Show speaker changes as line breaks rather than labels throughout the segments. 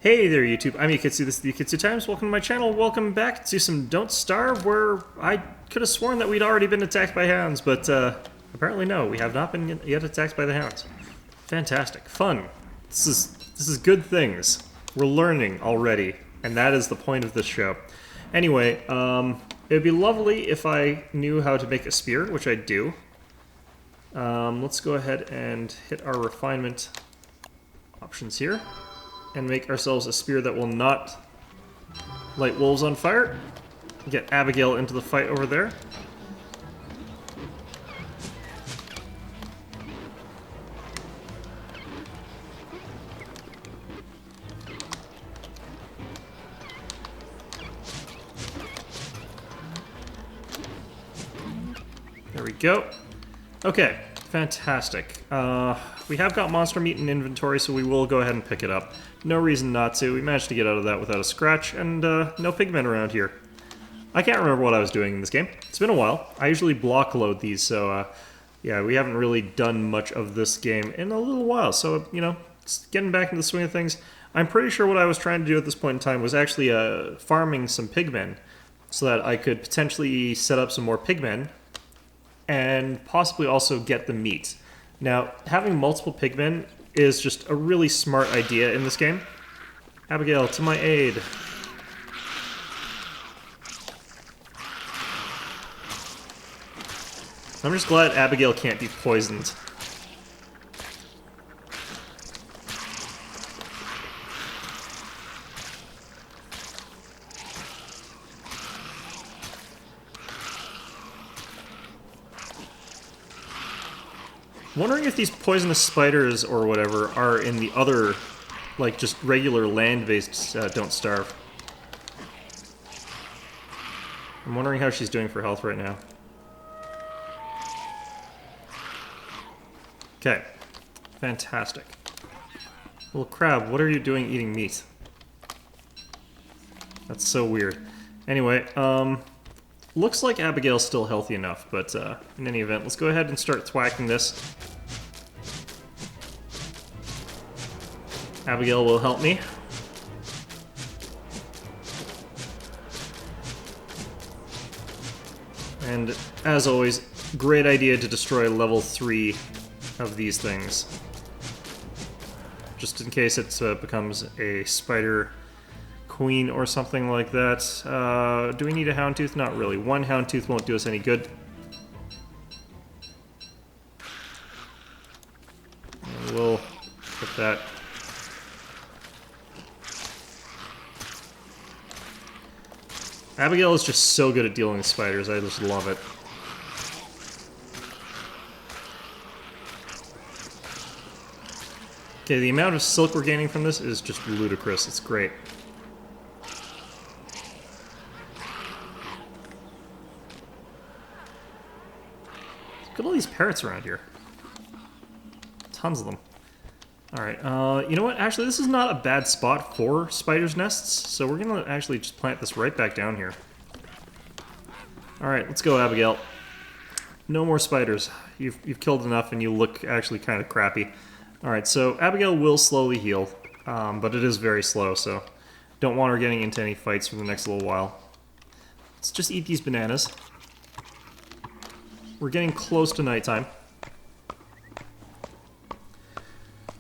Hey there, YouTube. I'm Yukitsu. This is the Yukitsu Times. Welcome to my channel. Welcome back to some Don't Starve, where I could have sworn that we'd already been attacked by hounds, but apparently no, we have not been yet attacked by the hounds. Fantastic. Fun. This is good things. We're learning already, and that is the point of this show. Anyway, it would be lovely if I knew how to make a spear, which I do. Let's go ahead and hit our refinement options here. And make ourselves a spear that will not light wolves on fire. Get Abigail into the fight over there. There we go. Okay, fantastic. We have got monster meat in inventory, so we will go ahead and pick it up. No reason not to. We managed to get out of that without a scratch, and no pigmen around here. I can't remember what I was doing in this game. It's been a while. I usually block load these, so yeah, we haven't really done much of this game in a little while. So, you know, it's getting back into the swing of things. I'm pretty sure what I was trying to do at this point in time was actually farming some pigmen so that I could potentially set up some more pigmen and possibly also get the meat. Now, having multiple pigmen is just a really smart idea in this game. Abigail, to my aid. I'm just glad Abigail can't be poisoned. Wondering if these poisonous spiders or whatever are in the other, like, just regular land-based Don't Starve. I'm wondering how she's doing for health right now. Okay. Fantastic. Little crab, what are you doing eating meat? That's so weird. Anyway, looks like Abigail's still healthy enough, but in any event, let's go ahead and start thwacking this. Abigail will help me. And as always, great idea to destroy level 3 of these things. Just in case it becomes a spider queen or something like that. Do we need a houndtooth? Not really. One houndtooth won't do us any good. And we'll put that. Abigail is just so good at dealing with spiders. I just love it. Okay, the amount of silk we're gaining from this is just ludicrous. It's great. Look at all these parrots around here. Tons of them. Alright, you know what? Actually, this is not a bad spot for spiders' nests, so we're gonna actually just plant this right back down here. Alright, let's go, Abigail. No more spiders. You've killed enough and you look actually kind of crappy. Alright, so Abigail will slowly heal, but it is very slow, so don't want her getting into any fights for the next little while. Let's just eat these bananas. We're getting close to nighttime.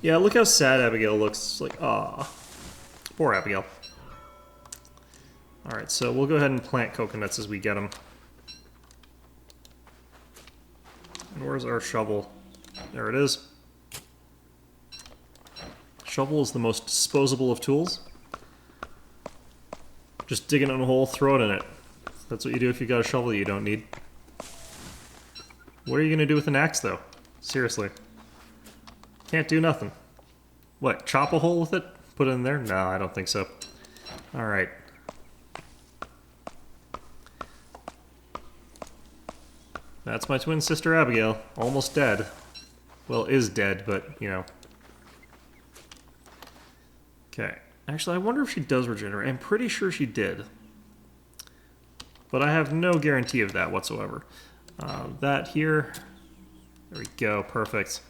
Yeah, look how sad Abigail looks. It's like, ah, poor Abigail. Alright, so we'll go ahead and plant coconuts as we get them. And where's our shovel? There it is. Shovel is the most disposable of tools. Just dig it in a hole, throw it in it. That's what you do if you got a shovel you don't need. What are you gonna do with an axe, though? Seriously. Can't do nothing. What, chop a hole with it? Put it in there? No, I don't think so. Alright. That's my twin sister Abigail. Almost dead. Well, is dead, but, you know. Okay. Actually, I wonder if she does regenerate. I'm pretty sure she did. But I have no guarantee of that whatsoever. That here. There we go. Perfect.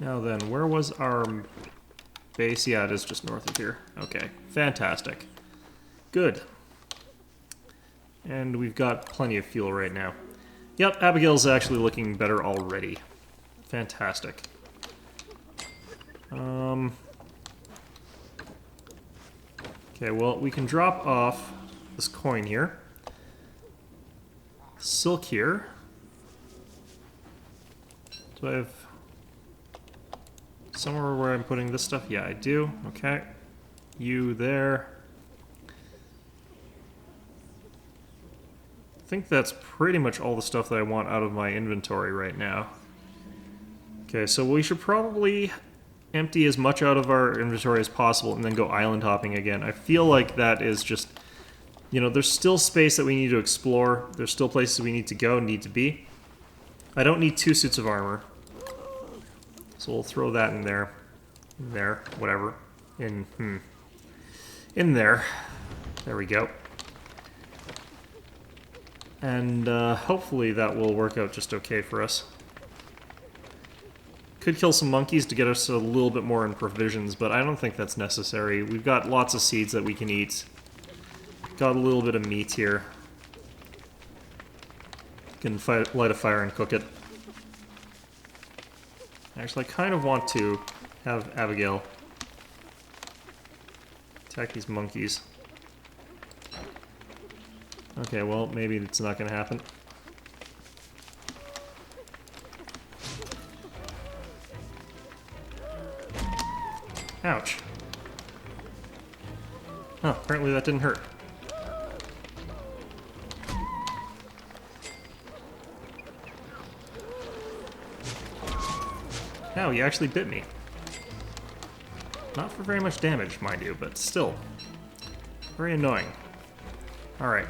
Now then, where was our base? Yeah, it is just north of here. Okay, fantastic. Good. And we've got plenty of fuel right now. Yep, Abigail's actually looking better already. Fantastic. Okay, well, we can drop off this coin here. Silk here. Do I have somewhere where I'm putting this stuff? Yeah, I do. Okay. You there. I think that's pretty much all the stuff that I want out of my inventory right now. Okay, so we should probably empty as much out of our inventory as possible and then go island hopping again. I feel like that is just, you know, there's still space that we need to explore. There's still places we need to go, need to be. I don't need 2 suits of armor. So we'll throw that in there. In there, whatever. In there. There we go. And hopefully that will work out just okay for us. Could kill some monkeys to get us a little bit more in provisions, but I don't think that's necessary. We've got lots of seeds that we can eat. Got a little bit of meat here. Can light a fire and cook it. Actually, I kind of want to have Abigail attack these monkeys. Okay, well, maybe it's not going to happen. Ouch. Oh, apparently that didn't hurt. Ow, you actually bit me. Not for very much damage, mind you, but still. Very annoying. Alright.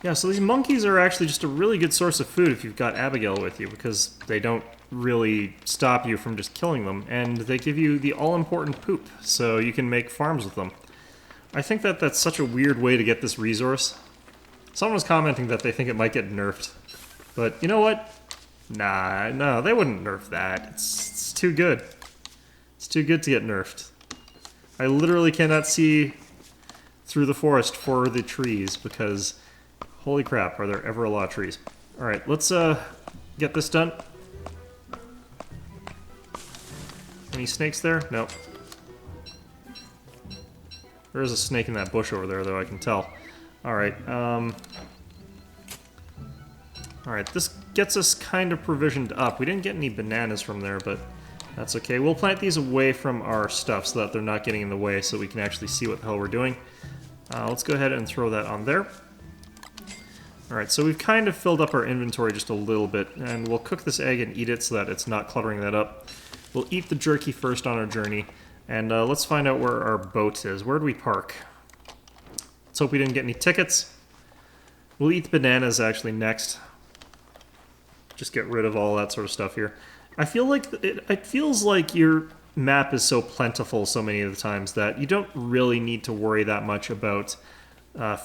Yeah, so these monkeys are actually just a really good source of food if you've got Abigail with you, because they don't really stop you from just killing them, and they give you the all-important poop, so you can make farms with them. I think that that's such a weird way to get this resource. Someone was commenting that they think it might get nerfed, but you know what? Nah, no, they wouldn't nerf that. It's too good. It's too good to get nerfed. I literally cannot see through the forest for the trees, because holy crap, are there ever a lot of trees. Alright, let's get this done. Any snakes there? Nope. There is a snake in that bush over there, though, I can tell. Alright, alright, this gets us kind of provisioned up. We didn't get any bananas from there, but that's okay. We'll plant these away from our stuff so that they're not getting in the way, so we can actually see what the hell we're doing. Let's go ahead and throw that on there. Alright, so we've kind of filled up our inventory just a little bit, and we'll cook this egg and eat it so that it's not cluttering that up. We'll eat the jerky first on our journey, and let's find out where our boat is. Where do we park? Let's hope we didn't get any tickets. We'll eat the bananas actually next. Just get rid of all that sort of stuff here. I feel like it feels like your map is so plentiful so many of the times that you don't really need to worry that much about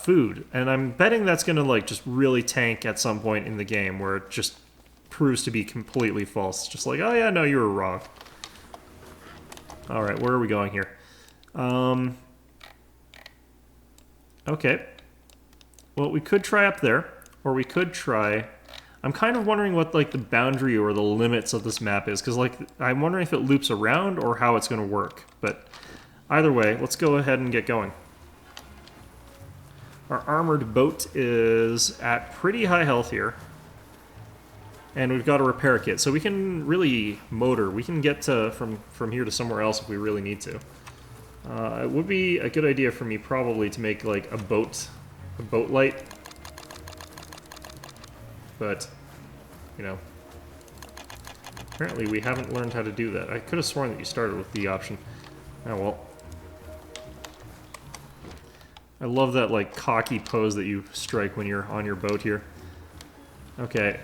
food. And I'm betting that's going to like just really tank at some point in the game where it just proves to be completely false. Just like, oh yeah, no, you were wrong. Alright, where are we going here? Okay. Well, we could try up there, or we could try... I'm kind of wondering what like the boundary or the limits of this map is, because like I'm wondering if it loops around or how it's going to work. But either way, let's go ahead and get going. Our armored boat is at pretty high health here. And we've got a repair kit, so we can really motor. We can get to from here to somewhere else if we really need to. It would be a good idea for me probably to make like a boat light. But, you know, apparently we haven't learned how to do that. I could have sworn that you started with the option. Oh well. I love that like cocky pose that you strike when you're on your boat here. Okay,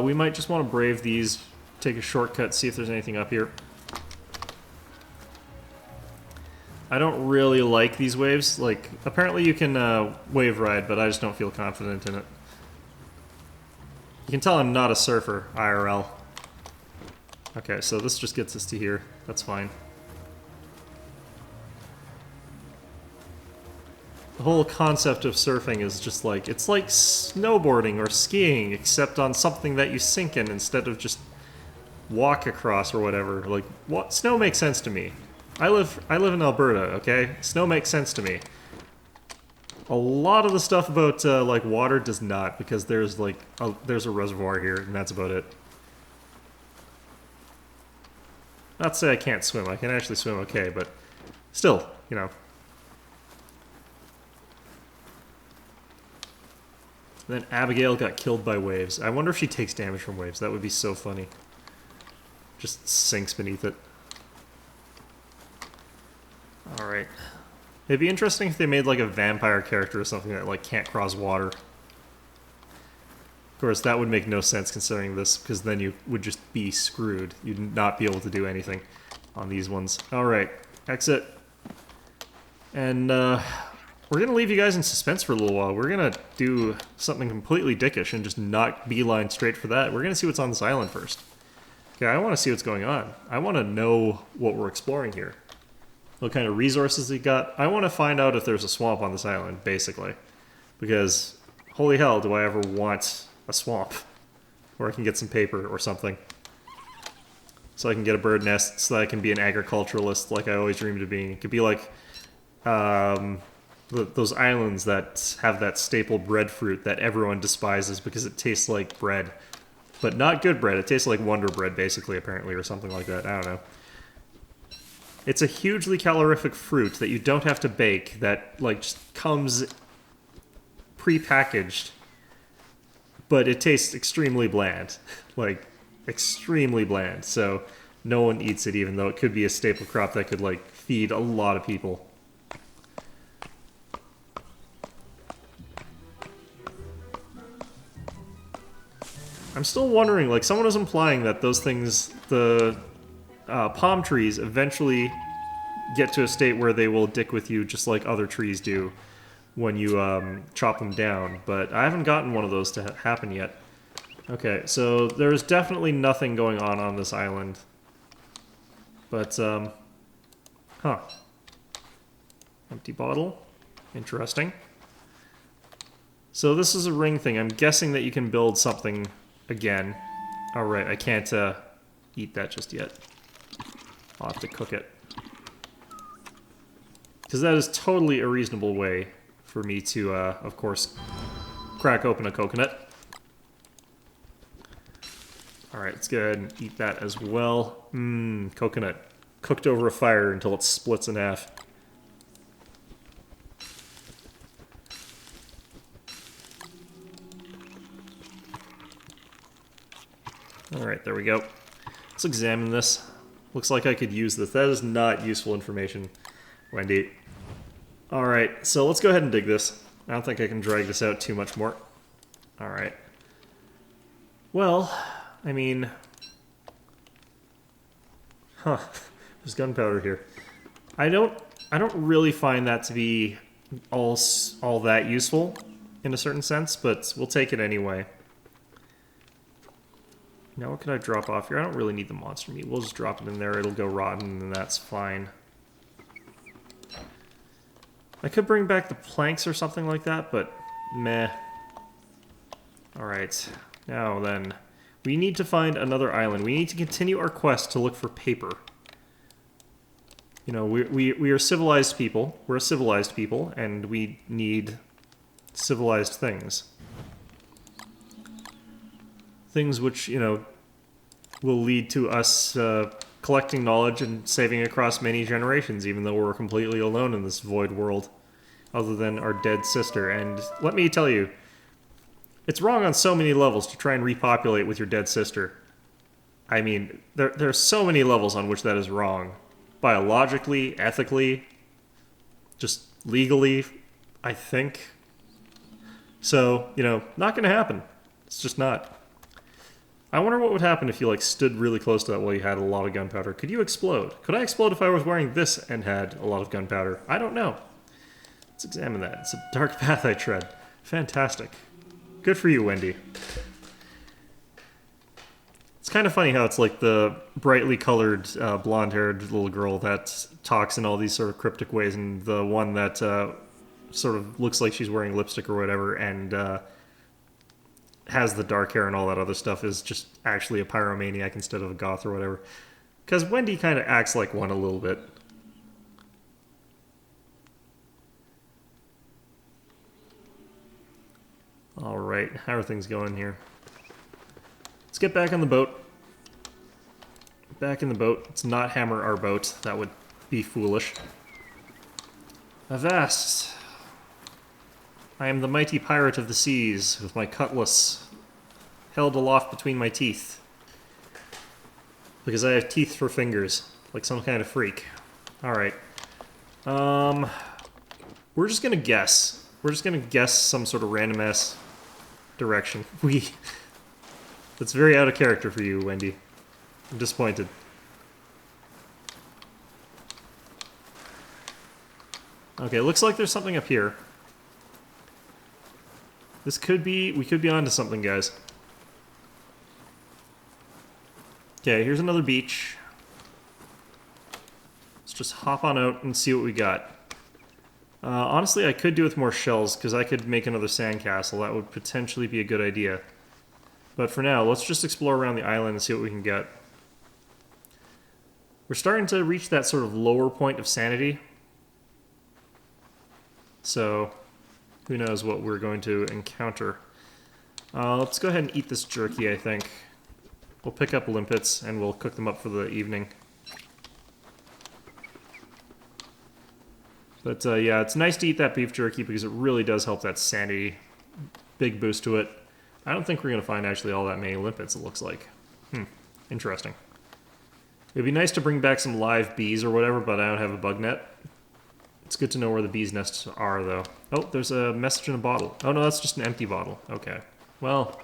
we might just want to brave these, take a shortcut, see if there's anything up here. I don't really like these waves. Like, apparently you can wave ride, but I just don't feel confident in it. You can tell I'm not a surfer, IRL. Okay, so this just gets us to here. That's fine. The whole concept of surfing is just like, it's like snowboarding or skiing, except on something that you sink in instead of just walk across or whatever. Like, what? Snow makes sense to me. I live in Alberta, okay? Snow makes sense to me. A lot of the stuff about like water does not, because there's like there's a reservoir here, and that's about it. Not to say I can't swim. I can actually swim okay, but still, you know. Then Abigail got killed by waves. I wonder if she takes damage from waves. That would be so funny. Just sinks beneath it. Alright. It'd be interesting if they made like a vampire character or something that like can't cross water. Of course, that would make no sense considering this, because then you would just be screwed. You'd not be able to do anything on these ones. Alright, exit. And we're going to leave you guys in suspense for a little while. We're going to do something completely dickish and just not beeline straight for that. We're going to see what's on this island first. Okay, I want to see what's going on. I want to know what we're exploring here. What kind of resources we got. I want to find out if there's a swamp on this island, basically. Because, holy hell, do I ever want a swamp. Or I can get some paper or something. So I can get a bird nest, so that I can be an agriculturalist like I always dreamed of being. It could be like those islands that have that staple breadfruit that everyone despises because it tastes like bread. But not good bread. It tastes like Wonder Bread, basically, apparently, or something like that. I don't know. It's a hugely calorific fruit that you don't have to bake, that, like, just comes pre-packaged, but it tastes extremely bland. Like, extremely bland. So no one eats it, even though it could be a staple crop that could, like, feed a lot of people. I'm still wondering, like, someone was implying that those things, the palm trees, eventually get to a state where they will dick with you just like other trees do when you chop them down, but I haven't gotten one of those to happen yet. Okay, so there's definitely nothing going on this island. But, huh. Empty bottle. Interesting. So this is a ring thing. I'm guessing that you can build something again. Alright, I can't eat that just yet. I'll have to cook it. Because that is totally a reasonable way for me to, of course, crack open a coconut. Alright, let's go ahead and eat that as well. Mmm, coconut. Cooked over a fire until it splits in half. Alright, there we go. Let's examine this. Looks like I could use this. That is not useful information, Wendy. Alright, so let's go ahead and dig this. I don't think I can drag this out too much more. Alright. Well, I mean... Huh. There's gunpowder here. I don't really find that to be all that useful, in a certain sense, but we'll take it anyway. Now what can I drop off here? I don't really need the monster meat. We'll just drop it in there. It'll go rotten, and that's fine. I could bring back the planks or something like that, but meh. Alright, now then. We need to find another island. We need to continue our quest to look for paper. You know, we are civilized people. We're a civilized people, and we need civilized things. Things which, you know, will lead to us collecting knowledge and saving across many generations, even though we're completely alone in this void world, other than our dead sister. And let me tell you, it's wrong on so many levels to try and repopulate with your dead sister. I mean, there are so many levels on which that is wrong. Biologically, ethically, just legally, I think. So, you know, not gonna happen. It's just not. I wonder what would happen if you, like, stood really close to that while you had a lot of gunpowder. Could you explode? Could I explode if I was wearing this and had a lot of gunpowder? I don't know. Let's examine that. It's a dark path I tread. Fantastic. Good for you, Wendy. kind of funny how it's like the brightly colored blonde-haired little girl that talks in all these sort of cryptic ways, and the one that sort of looks like she's wearing lipstick or whatever, and has the dark hair and all that other stuff is just actually a pyromaniac instead of a goth or whatever. Because Wendy kind of acts like one a little bit. Alright, how are things going here? Let's get back on the boat. Back in the boat. Let's not hammer our boat. That would be foolish. Avast! I am the mighty pirate of the seas, with my cutlass held aloft between my teeth. Because I have teeth for fingers, like some kind of freak. Alright. We're just gonna guess. We're just gonna guess some sort of random-ass direction. That's very out of character for you, Wendy. I'm disappointed. Okay, looks like there's something up here. This could be... we could be onto something, guys. Okay, here's another beach. Let's just hop on out and see what we got. Honestly, I could do with more shells, because I could make another sandcastle. That would potentially be a good idea. But for now, let's just explore around the island and see what we can get. We're starting to reach that sort of lower point of sanity. So, who knows what we're going to encounter. Let's go ahead and eat this jerky, I think. We'll pick up limpets, and we'll cook them up for the evening. But yeah, it's nice to eat that beef jerky because it really does help that sanity. Big boost to it. I don't think we're going to find actually all that many limpets, it looks like. Interesting. It'd be nice to bring back some live bees or whatever, but I don't have a bug net. It's good to know where the bees' nests are, though. Oh, there's a message in a bottle. Oh, no, that's just an empty bottle. Okay. Well,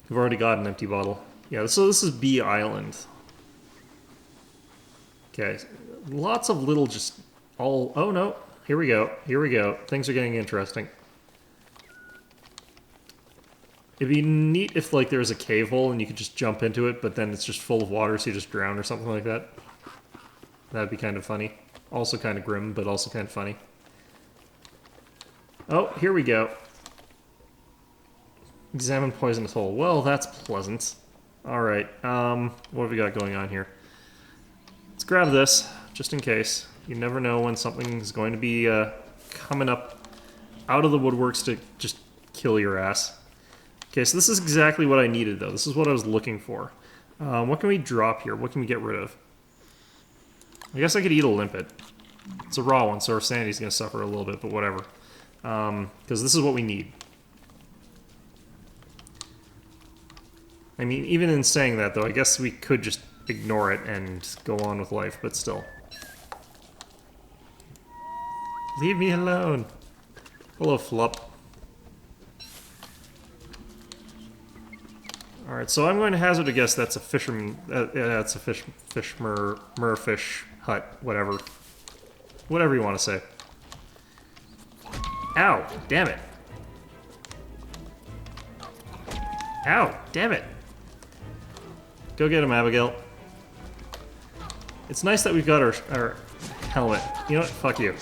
we've already got an empty bottle. Yeah, so this is Bee Island. Okay. Lots of little just all... oh, no. Here we go. Here we go. Things are getting interesting. It'd be neat if, like, there was a cave hole and you could just jump into it, but then it's just full of water, so you just drown or something like that. That'd be kind of funny. Also kind of grim, but also kind of funny. Oh, here we go. Examine poisonous hole. Well, that's pleasant. Alright, what have we got going on here? Let's grab this, just in case. You never know when something's going to be coming up out of the woodworks to just kill your ass. Okay, so this is exactly what I needed, though. This is what I was looking for. What can we drop here? What can we get rid of? I guess I could eat a limpet. It's a raw one, so our sanity's going to suffer a little bit, but whatever. Because this is what we need. I mean, even in saying that, though, I guess we could just ignore it and go on with life, but still. Leave me alone. Hello, Flup. Alright, so I'm going to hazard a guess that's a fisherman... yeah, that's a merfish hut, whatever. Whatever you want to say. Ow! Damn it! Ow! Damn it! Go get him, Abigail. It's nice that we've got our helmet. You know what? Fuck you.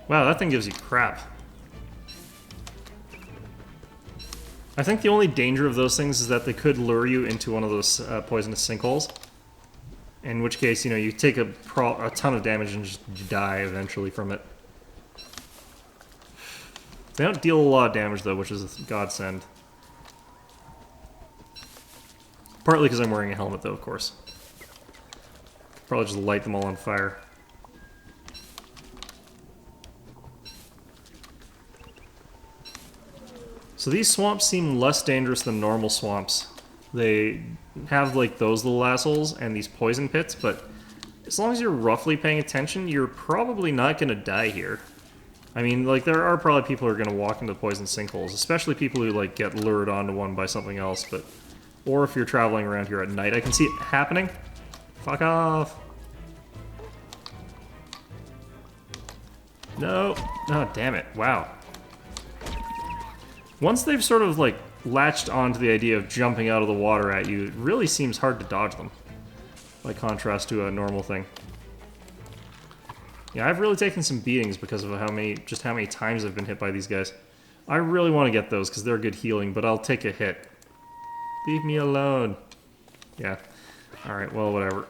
Wow, that thing gives you crap. I think the only danger of those things is that they could lure you into one of those poisonous sinkholes. In which case, you know, you take a ton of damage and just die eventually from it. They don't deal a lot of damage, though, which is a godsend. Partly because I'm wearing a helmet, though, of course. Probably just light them all on fire. So these swamps seem less dangerous than normal swamps. They have, like, those little assholes and these poison pits, but as long as you're roughly paying attention, you're probably not going to die here. I mean, like, there are probably people who are going to walk into poison sinkholes, especially people who, like, get lured onto one by something else, but... or if you're traveling around here at night. I can see it happening. Fuck off. No. Oh, damn it. Wow. Once they've sort of, like, latched onto the idea of jumping out of the water at you, it really seems hard to dodge them, by contrast to a normal thing. Yeah, I've really taken some beatings because of how many times I've been hit by these guys. I really want to get those because they're good healing, but I'll take a hit. Leave me alone. Yeah. Alright, well, whatever.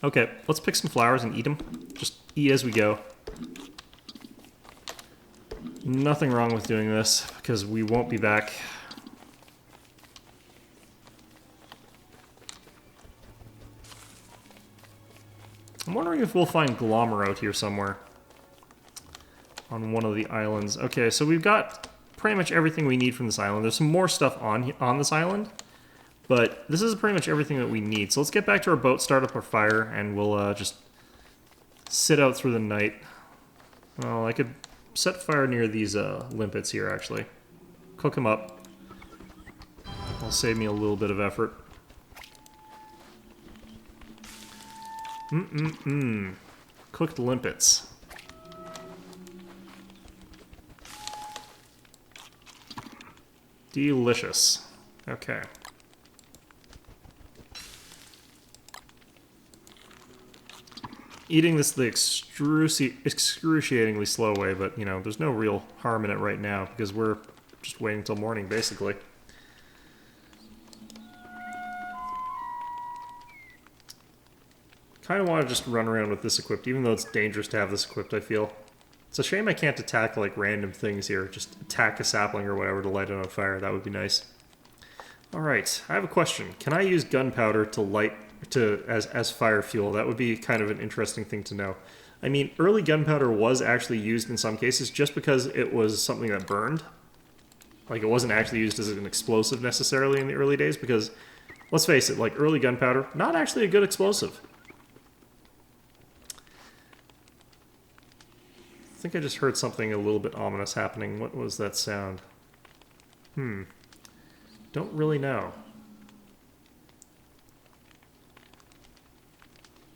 Okay, let's pick some flowers and eat them. Just eat as we go. Nothing wrong with doing this, because we won't be back. I'm wondering if we'll find Glommer out here somewhere. On one of the islands. Okay, so we've got pretty much everything we need from this island. There's some more stuff on this island, but this is pretty much everything that we need. So let's get back to our boat, start up our fire, and we'll just sit out through the night. Well, I could set fire near these limpets here, actually. Cook them up. It'll save me a little bit of effort. Cooked limpets. Delicious. Okay. Eating this the excruciatingly slow way, but, you know, there's no real harm in it right now, because we're just waiting until morning, basically. Kind of want to just run around with this equipped, even though it's dangerous to have this equipped, I feel. It's a shame I can't attack, like, random things here. Just attack a sapling or whatever to light it on fire. That would be nice. Alright, I have a question. Can I use gunpowder to light... as fire fuel? That would be kind of an interesting thing to know. I mean, early gunpowder was actually used in some cases just because it was something that burned. Like, it wasn't actually used as an explosive necessarily in the early days, because, let's face it, like, early gunpowder, not actually a good explosive. I think I just heard something a little bit ominous happening. What was that sound? Don't really know.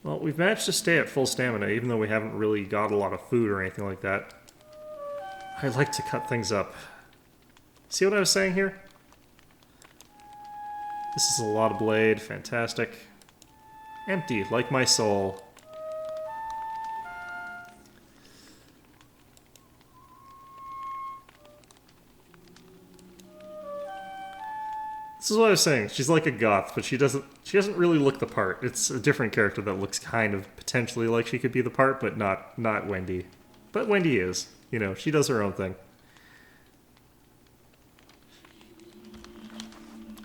Well, we've managed to stay at full stamina, even though we haven't really got a lot of food or anything like that. I like to cut things up. See what I was saying here? This is a lot of blade. Fantastic. Empty, like my soul. This is what I was saying. She's like a goth, but she doesn't really look the part. It's a different character that looks kind of potentially like she could be the part, but not Wendy. But Wendy is. You know, she does her own thing.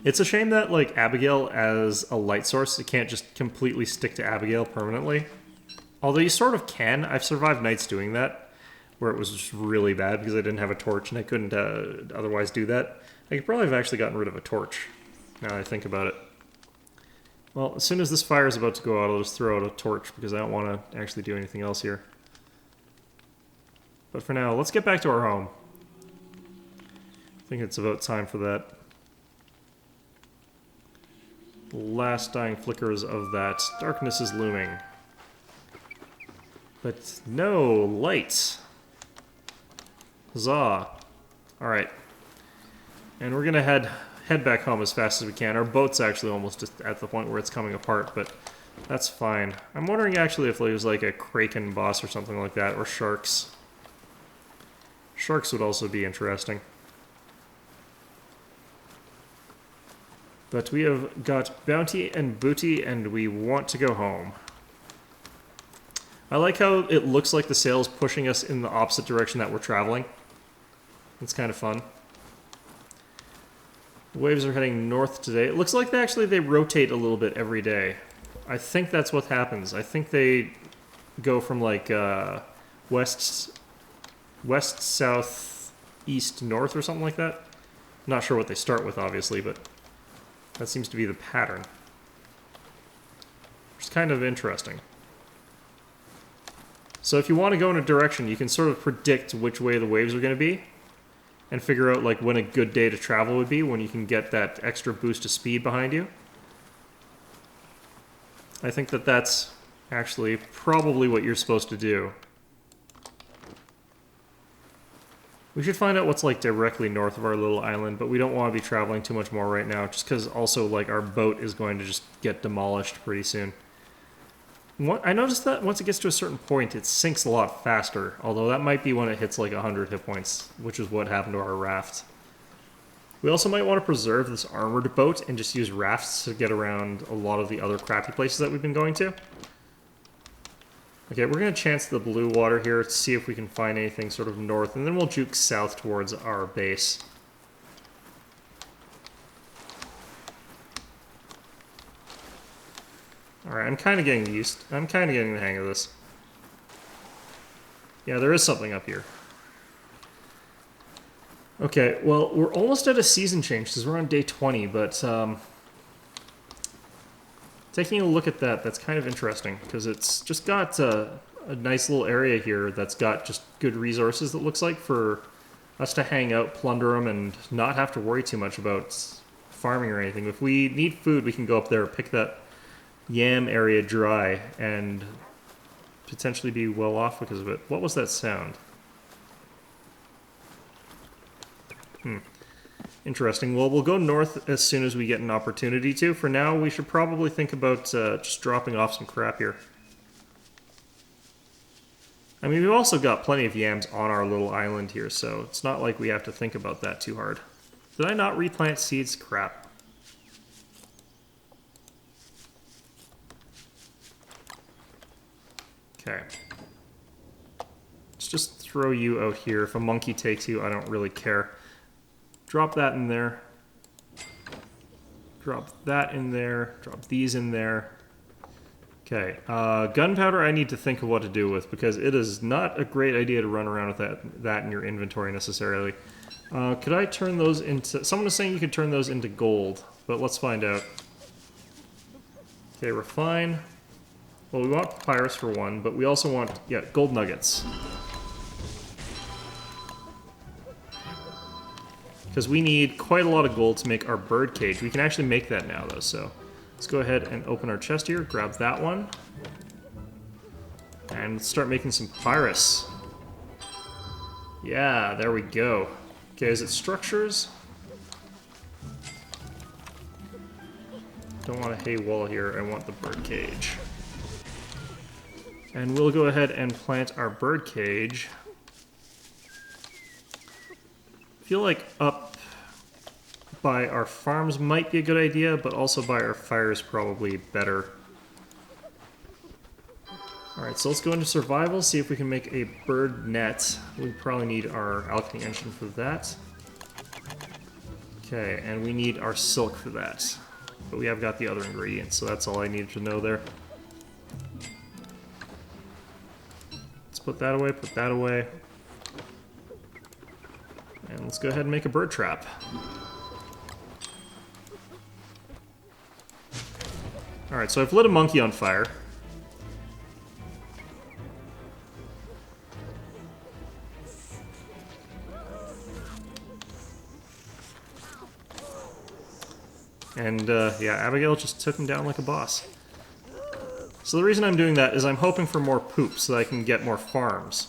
It's a shame that, like, Abigail as a light source, you can't just completely stick to Abigail permanently. Although you sort of can. I've survived nights doing that, where it was just really bad because I didn't have a torch and I couldn't otherwise do that. I could probably have actually gotten rid of a torch, now that I think about it. Well, as soon as this fire is about to go out, I'll just throw out a torch, because I don't want to actually do anything else here. But for now, let's get back to our home. I think it's about time for that. The last dying flickers of that. Darkness is looming. But no light. Huzzah. Alright. And we're gonna head back home as fast as we can. Our boat's actually almost just at the point where it's coming apart, but that's fine. I'm wondering actually if there's like a kraken boss or something like that, or sharks. Sharks would also be interesting. But we have got bounty and booty, and we want to go home. I like how it looks like the sail's pushing us in the opposite direction that we're traveling. It's kind of fun. The waves are heading north today. It looks like they rotate a little bit every day. I think that's what happens. I think they go from like west, south, east, north or something like that. Not sure what they start with, obviously, but that seems to be the pattern. Which is kind of interesting. So if you want to go in a direction, you can sort of predict which way the waves are going to be, and figure out like when a good day to travel would be, when you can get that extra boost of speed behind you. I think that that's actually probably what you're supposed to do. We should find out what's like directly north of our little island, but we don't want to be traveling too much more right now, just because also like our boat is going to just get demolished pretty soon. I noticed that once it gets to a certain point, it sinks a lot faster, although that might be when it hits like 100 hit points, which is what happened to our raft. We also might want to preserve this armored boat and just use rafts to get around a lot of the other crappy places that we've been going to. Okay, we're going to chance the blue water here to see if we can find anything sort of north, and then we'll juke south towards our base. Alright, I'm kind of getting the hang of this. Yeah, there is something up here. Okay, well, we're almost at a season change because we're on day 20, but taking a look at that, that's kind of interesting because it's just got a nice little area here that's got just good resources, it looks like, for us to hang out, plunder them, and not have to worry too much about farming or anything. If we need food, we can go up there, pick that yam area dry, and potentially be well off because of it. What was that sound? Interesting. Well, we'll go north as soon as we get an opportunity to. For now, we should probably think about just dropping off some crap here. I mean, we've also got plenty of yams on our little island here, so it's not like we have to think about that too hard. Did I not replant seeds? Crap. Okay. Let's just throw you out here. If a monkey takes you, I don't really care. Drop that in there. Drop that in there. Drop these in there. Okay. Gunpowder I need to think of what to do with because it is not a great idea to run around with that in your inventory necessarily. Could I turn those into... Someone was saying you could turn those into gold, but let's find out. Okay, refine. Well, we want papyrus for one, but we also want, yeah, gold nuggets. Because we need quite a lot of gold to make our bird cage. We can actually make that now, though, so let's go ahead and open our chest here, grab that one, and let's start making some papyrus. Yeah, there we go. Okay, is it structures? Don't want a hay wall here, I want the bird cage. And we'll go ahead and plant our bird cage. I feel like up by our farms might be a good idea, but also by our fires probably better. Alright, so let's go into survival, see if we can make a bird net. We probably need our alchemy engine for that. Okay, and we need our silk for that. But we have got the other ingredients, so that's all I needed to know there. Let's put that away, put that away. And let's go ahead and make a bird trap. Alright, so I've lit a monkey on fire. And, yeah, Abigail just took him down like a boss. So the reason I'm doing that is I'm hoping for more poop so that I can get more farms.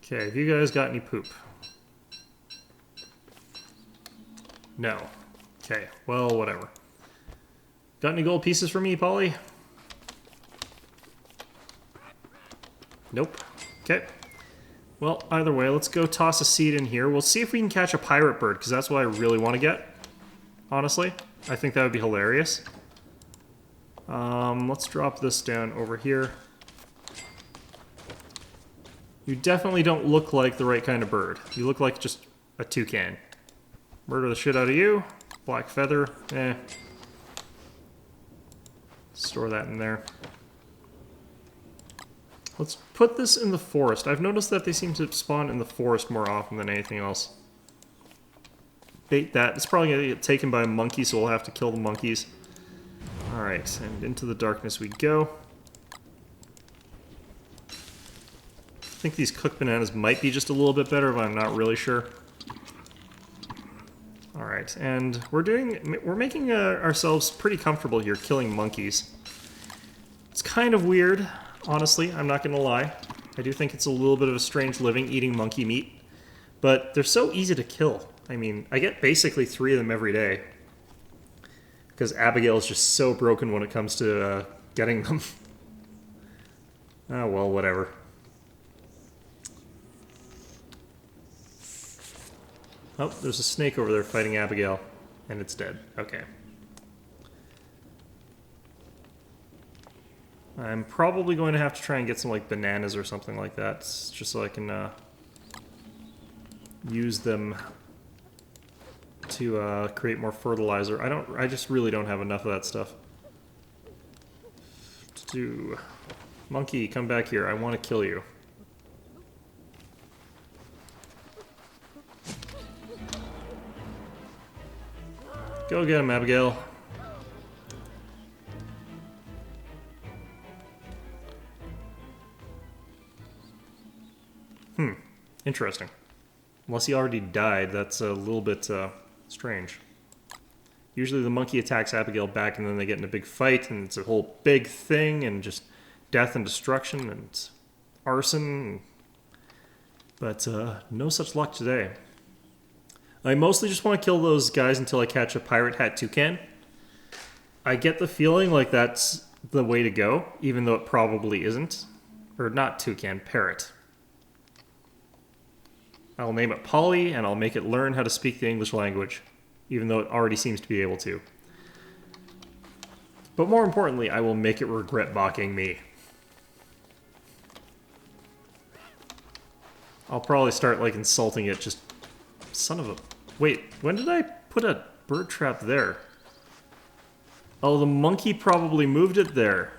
Okay, have you guys got any poop? No. Okay, well, whatever. Got any gold pieces for me, Polly? Nope. Okay. Well, either way, let's go toss a seed in here. We'll see if we can catch a pirate bird, because that's what I really want to get. Honestly. I think that would be hilarious. Let's drop this down over here. You definitely don't look like the right kind of bird. You look like just a toucan. Murder the shit out of you. Black feather. Eh. Store that in there. Let's put this in the forest. I've noticed that they seem to spawn in the forest more often than anything else. Bait that. It's probably going to get taken by a monkey, so we'll have to kill the monkeys. Alright, and into the darkness we go. I think these cooked bananas might be just a little bit better, but I'm not really sure. Alright, and we're making ourselves pretty comfortable here killing monkeys. It's kind of weird, honestly, I'm not gonna lie. I do think it's a little bit of a strange living eating monkey meat, but they're so easy to kill. I mean, I get basically 3 of them every day. Because Abigail is just so broken when it comes to getting them. Oh, well, whatever. Oh, there's a snake over there fighting Abigail. And it's dead. Okay. I'm probably going to have to try and get some, like, bananas or something like that. Just so I can use them to create more fertilizer. I just really don't have enough of that stuff. Monkey, come back here. I want to kill you. Go get him, Abigail. Interesting. Unless he already died, that's a little bit strange. Usually the monkey attacks Abigail back and then they get in a big fight and it's a whole big thing and just death and destruction and arson. But no such luck today. I mostly just want to kill those guys until I catch a pirate hat toucan. I get the feeling like that's the way to go, even though it probably isn't. Or not toucan, parrot. I'll name it Polly, and I'll make it learn how to speak the English language, even though it already seems to be able to. But more importantly, I will make it regret balking me. I'll probably start, like, insulting it, just... Son of a... Wait, when did I put a bird trap there? Oh, the monkey probably moved it there.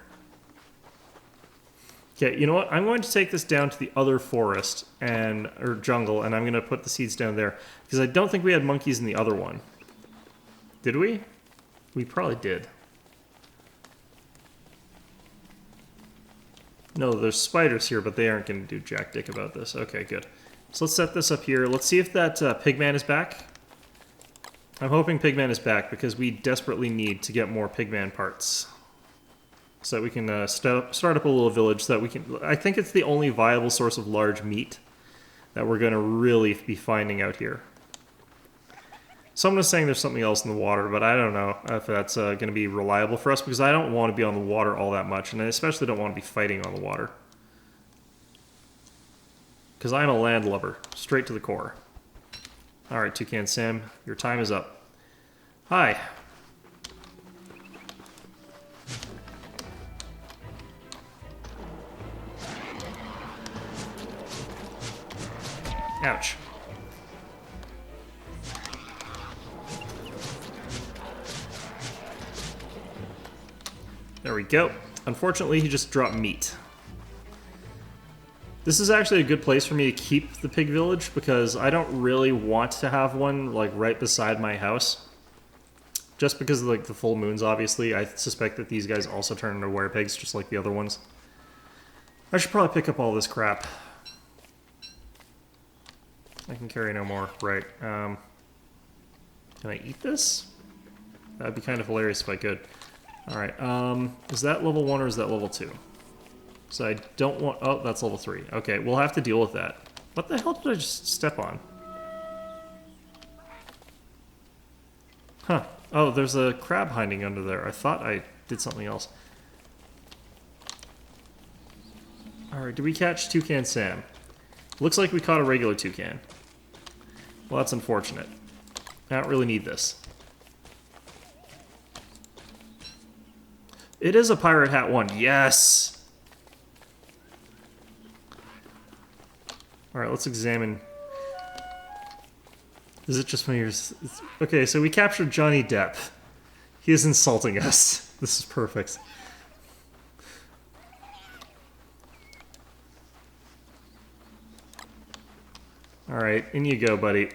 Okay, you know what? I'm going to take this down to the other forest, or jungle, and I'm going to put the seeds down there. Because I don't think we had monkeys in the other one. Did we? We probably did. No, there's spiders here, but they aren't going to do jack dick about this. Okay, good. So let's set this up here. Let's see if that pigman is back. I'm hoping pigman is back, because we desperately need to get more pigman parts. So that we can start up a little village so that we can... I think it's the only viable source of large meat that we're going to really be finding out here. Someone is saying there's something else in the water, but I don't know if that's going to be reliable for us, because I don't want to be on the water all that much, and I especially don't want to be fighting on the water. Because I'm a landlubber, straight to the core. Alright, Toucan Sam, your time is up. Hi. Ouch. There we go. Unfortunately, he just dropped meat. This is actually a good place for me to keep the pig village because I don't really want to have one like right beside my house. Just because of like the full moons, obviously. I suspect that these guys also turn into werepigs just like the other ones. I should probably pick up all this crap. I can carry no more. Right. Can I eat this? That'd be kind of hilarious if I could. Alright, is that level 1 or is that level 2? So I don't want... Oh, that's level 3. Okay, we'll have to deal with that. What the hell did I just step on? Huh. Oh, there's a crab hiding under there. I thought I did something else. Alright, did we catch Toucan Sam? Looks like we caught a regular toucan. Well, that's unfortunate. I don't really need this. It is a pirate hat one. Yes! Alright, let's examine. Is it just my ears? Okay, so we captured Johnny Depp. He is insulting us. This is perfect. Alright, in you go, buddy.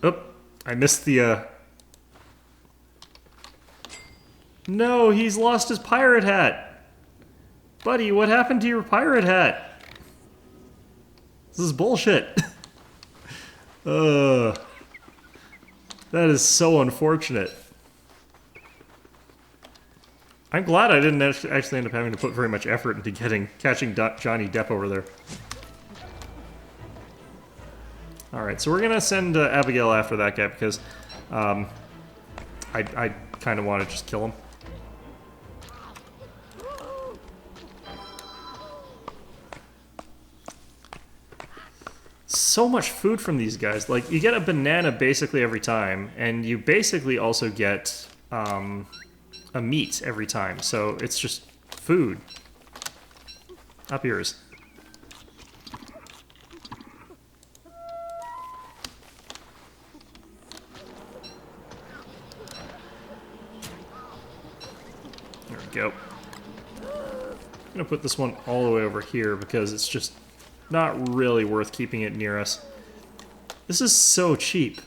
Oh, I missed the, No, he's lost his pirate hat! Buddy, what happened to your pirate hat? This is bullshit. Ugh. That is so unfortunate. I'm glad I didn't actually end up having to put very much effort into catching Johnny Depp over there. Alright, so we're gonna send Abigail after that guy because I kind of want to just kill him. So much food from these guys. Like, you get a banana basically every time, and you basically also get a meat every time. So it's just food. Up yours. There we go. I'm gonna put this one all the way over here because it's just not really worth keeping it near us. This is so cheap.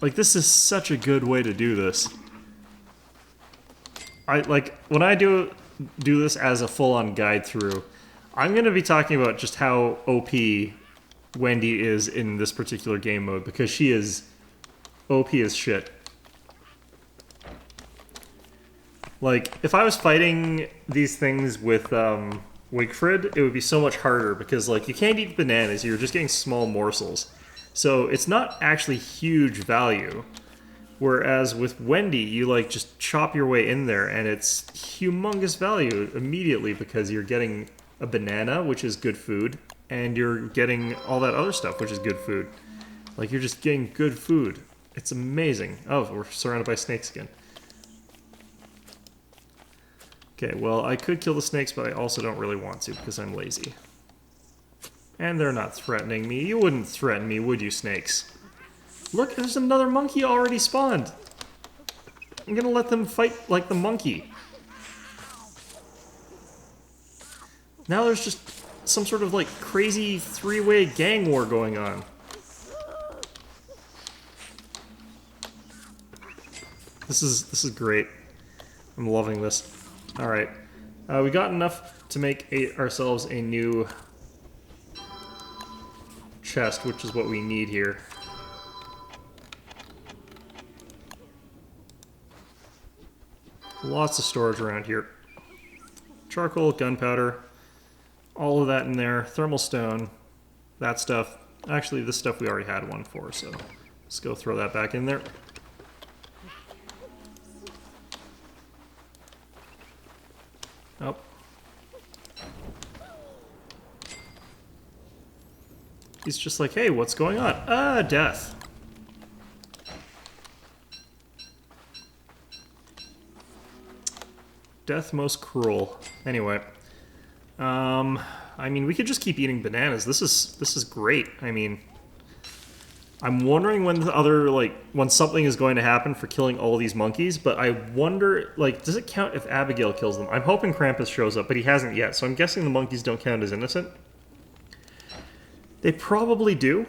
Like, this is such a good way to do this. When I do this as a full-on guide through, I'm gonna be talking about just how OP Wendy is in this particular game mode, because she is OP as shit. Like, if I was fighting these things with Wigfrid, it would be so much harder because, like, you can't eat bananas, you're just getting small morsels. So it's not actually huge value. Whereas with Wendy, you, like, just chop your way in there and it's humongous value immediately because you're getting a banana, which is good food, and you're getting all that other stuff, which is good food. Like, you're just getting good food. It's amazing. Oh, we're surrounded by snakes again. Okay, well, I could kill the snakes, but I also don't really want to because I'm lazy. And they're not threatening me. You wouldn't threaten me, would you, snakes? Look, there's another monkey already spawned. I'm gonna let them fight like the monkey. Now there's just some sort of, like, crazy three-way gang war going on. This is great. I'm loving this. Alright. We got enough to make ourselves a new chest, which is what we need here. Lots of storage around here. Charcoal, gunpowder, all of that in there. Thermal stone, that stuff. Actually, this stuff we already had one for, so let's go throw that back in there. Oh. He's just like, hey, what's going on? Ah, death. Death most cruel. Anyway. I mean, we could just keep eating bananas. This is great. I mean, I'm wondering when something is going to happen for killing all these monkeys, but I wonder, like, does it count if Abigail kills them? I'm hoping Krampus shows up, but he hasn't yet, so I'm guessing the monkeys don't count as innocent. They probably do,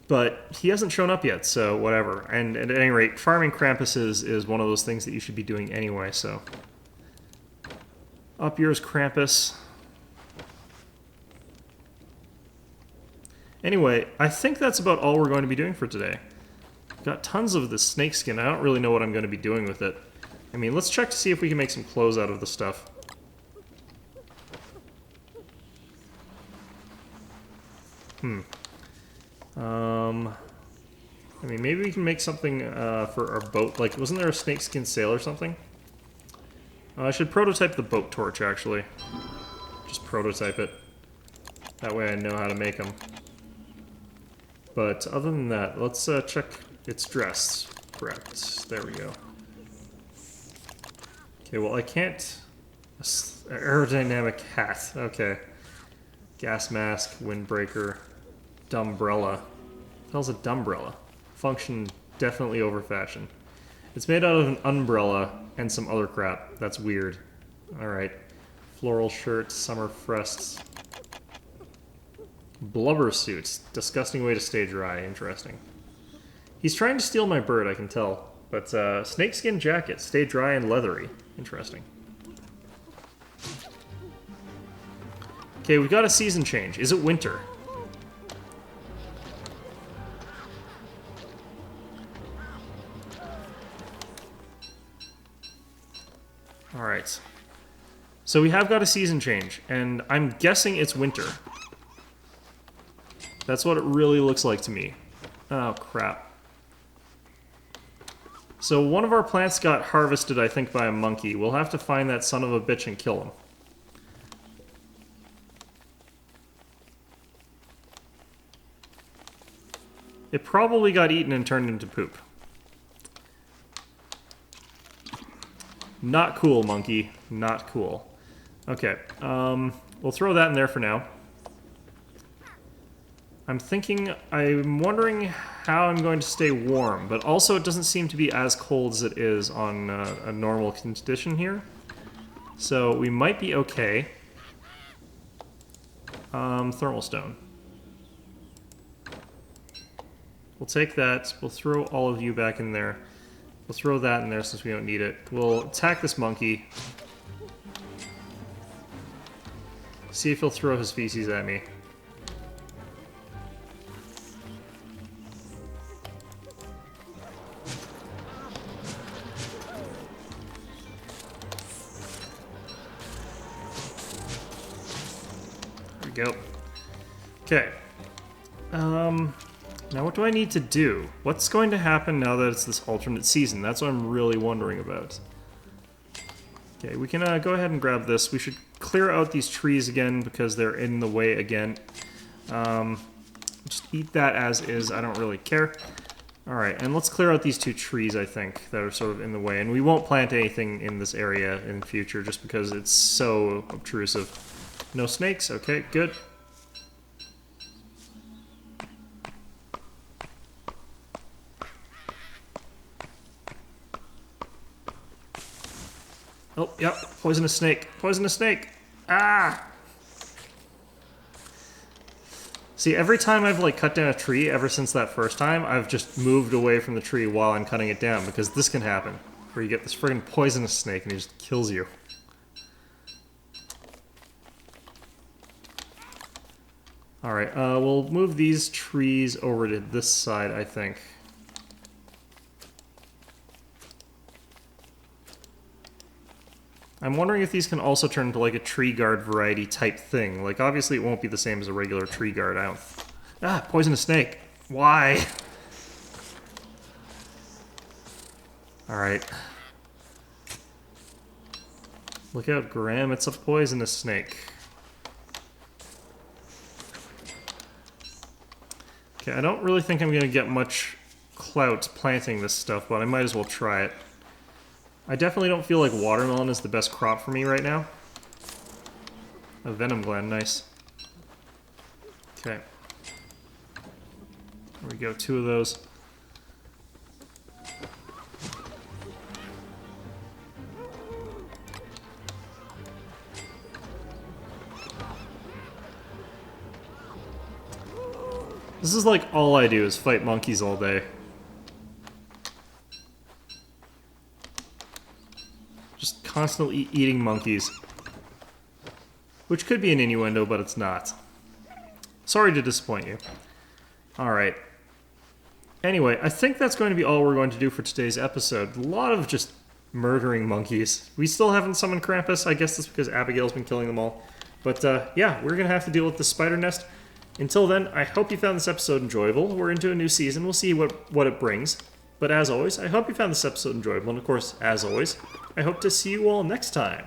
but he hasn't shown up yet, so whatever. And at any rate, farming Krampus is one of those things that you should be doing anyway, so. Up yours, Krampus. Anyway, I think that's about all we're going to be doing for today. Got tons of the snake skin. I don't really know what I'm going to be doing with it. I mean, let's check to see if we can make some clothes out of the stuff. I mean, maybe we can make something for our boat. Like, wasn't there a snakeskin sail or something? I should prototype the boat torch, actually. Just prototype it. That way I know how to make them. But other than that, let's check its dress. Correct. There we go. Okay, well, I can't... Aerodynamic hat. Okay. Gas mask, windbreaker, dumbrella. What the hell's a dumbrella? Function definitely over fashion. It's made out of an umbrella and some other crap. That's weird. Alright. Floral shirt, summer frests. Blubber suits. Disgusting way to stay dry. Interesting. He's trying to steal my bird, I can tell. But snakeskin jacket. Stay dry and leathery. Interesting. Okay, we got a season change. Is it winter? Alright. So we have got a season change, and I'm guessing it's winter. That's what it really looks like to me. Oh, crap. So one of our plants got harvested, I think, by a monkey. We'll have to find that son of a bitch and kill him. It probably got eaten and turned into poop. Not cool, monkey. Not cool. Okay, we'll throw that in there for now. I'm wondering how I'm going to stay warm, but also it doesn't seem to be as cold as it is on a normal condition here. So we might be okay. Thermal stone. We'll take that, we'll throw all of you back in there. We'll throw that in there since we don't need it. We'll attack this monkey. See if he'll throw his feces at me. There we go. Okay. Now what do I need to do? What's going to happen now that it's this alternate season? That's what I'm really wondering about. Okay, we can go ahead and grab this. We should clear out these trees again because they're in the way again. Just eat that as is. I don't really care. Alright, and let's clear out these two trees, I think, that are sort of in the way. And we won't plant anything in this area in the future just because it's so obtrusive. No snakes? Okay, good. Oh, yep, poisonous snake. Poisonous snake! Ah! See, every time I've, like, cut down a tree ever since that first time, I've just moved away from the tree while I'm cutting it down, because this can happen. Where you get this friggin' poisonous snake and he just kills you. Alright, we'll move these trees over to this side, I think. I'm wondering if these can also turn into like a tree guard variety type thing. Like, obviously it won't be the same as a regular tree guard. I don't... Ah, poisonous snake. Why? Alright. Look out, Graham. It's a poisonous snake. Okay, I don't really think I'm going to get much clout planting this stuff, but I might as well try it. I definitely don't feel like watermelon is the best crop for me right now. A venom gland, nice. Okay. There we go, 2 of those. This is like all I do is fight monkeys all day. Just constantly eating monkeys. Which could be an innuendo, but it's not. Sorry to disappoint you. Alright. Anyway, I think that's going to be all we're going to do for today's episode. A lot of just murdering monkeys. We still haven't summoned Krampus. I guess that's because Abigail's been killing them all. But yeah, we're going to have to deal with the spider nest. Until then, I hope you found this episode enjoyable. We're into a new season. We'll see what it brings. But as always, I hope you found this episode enjoyable. And of course, as always, I hope to see you all next time.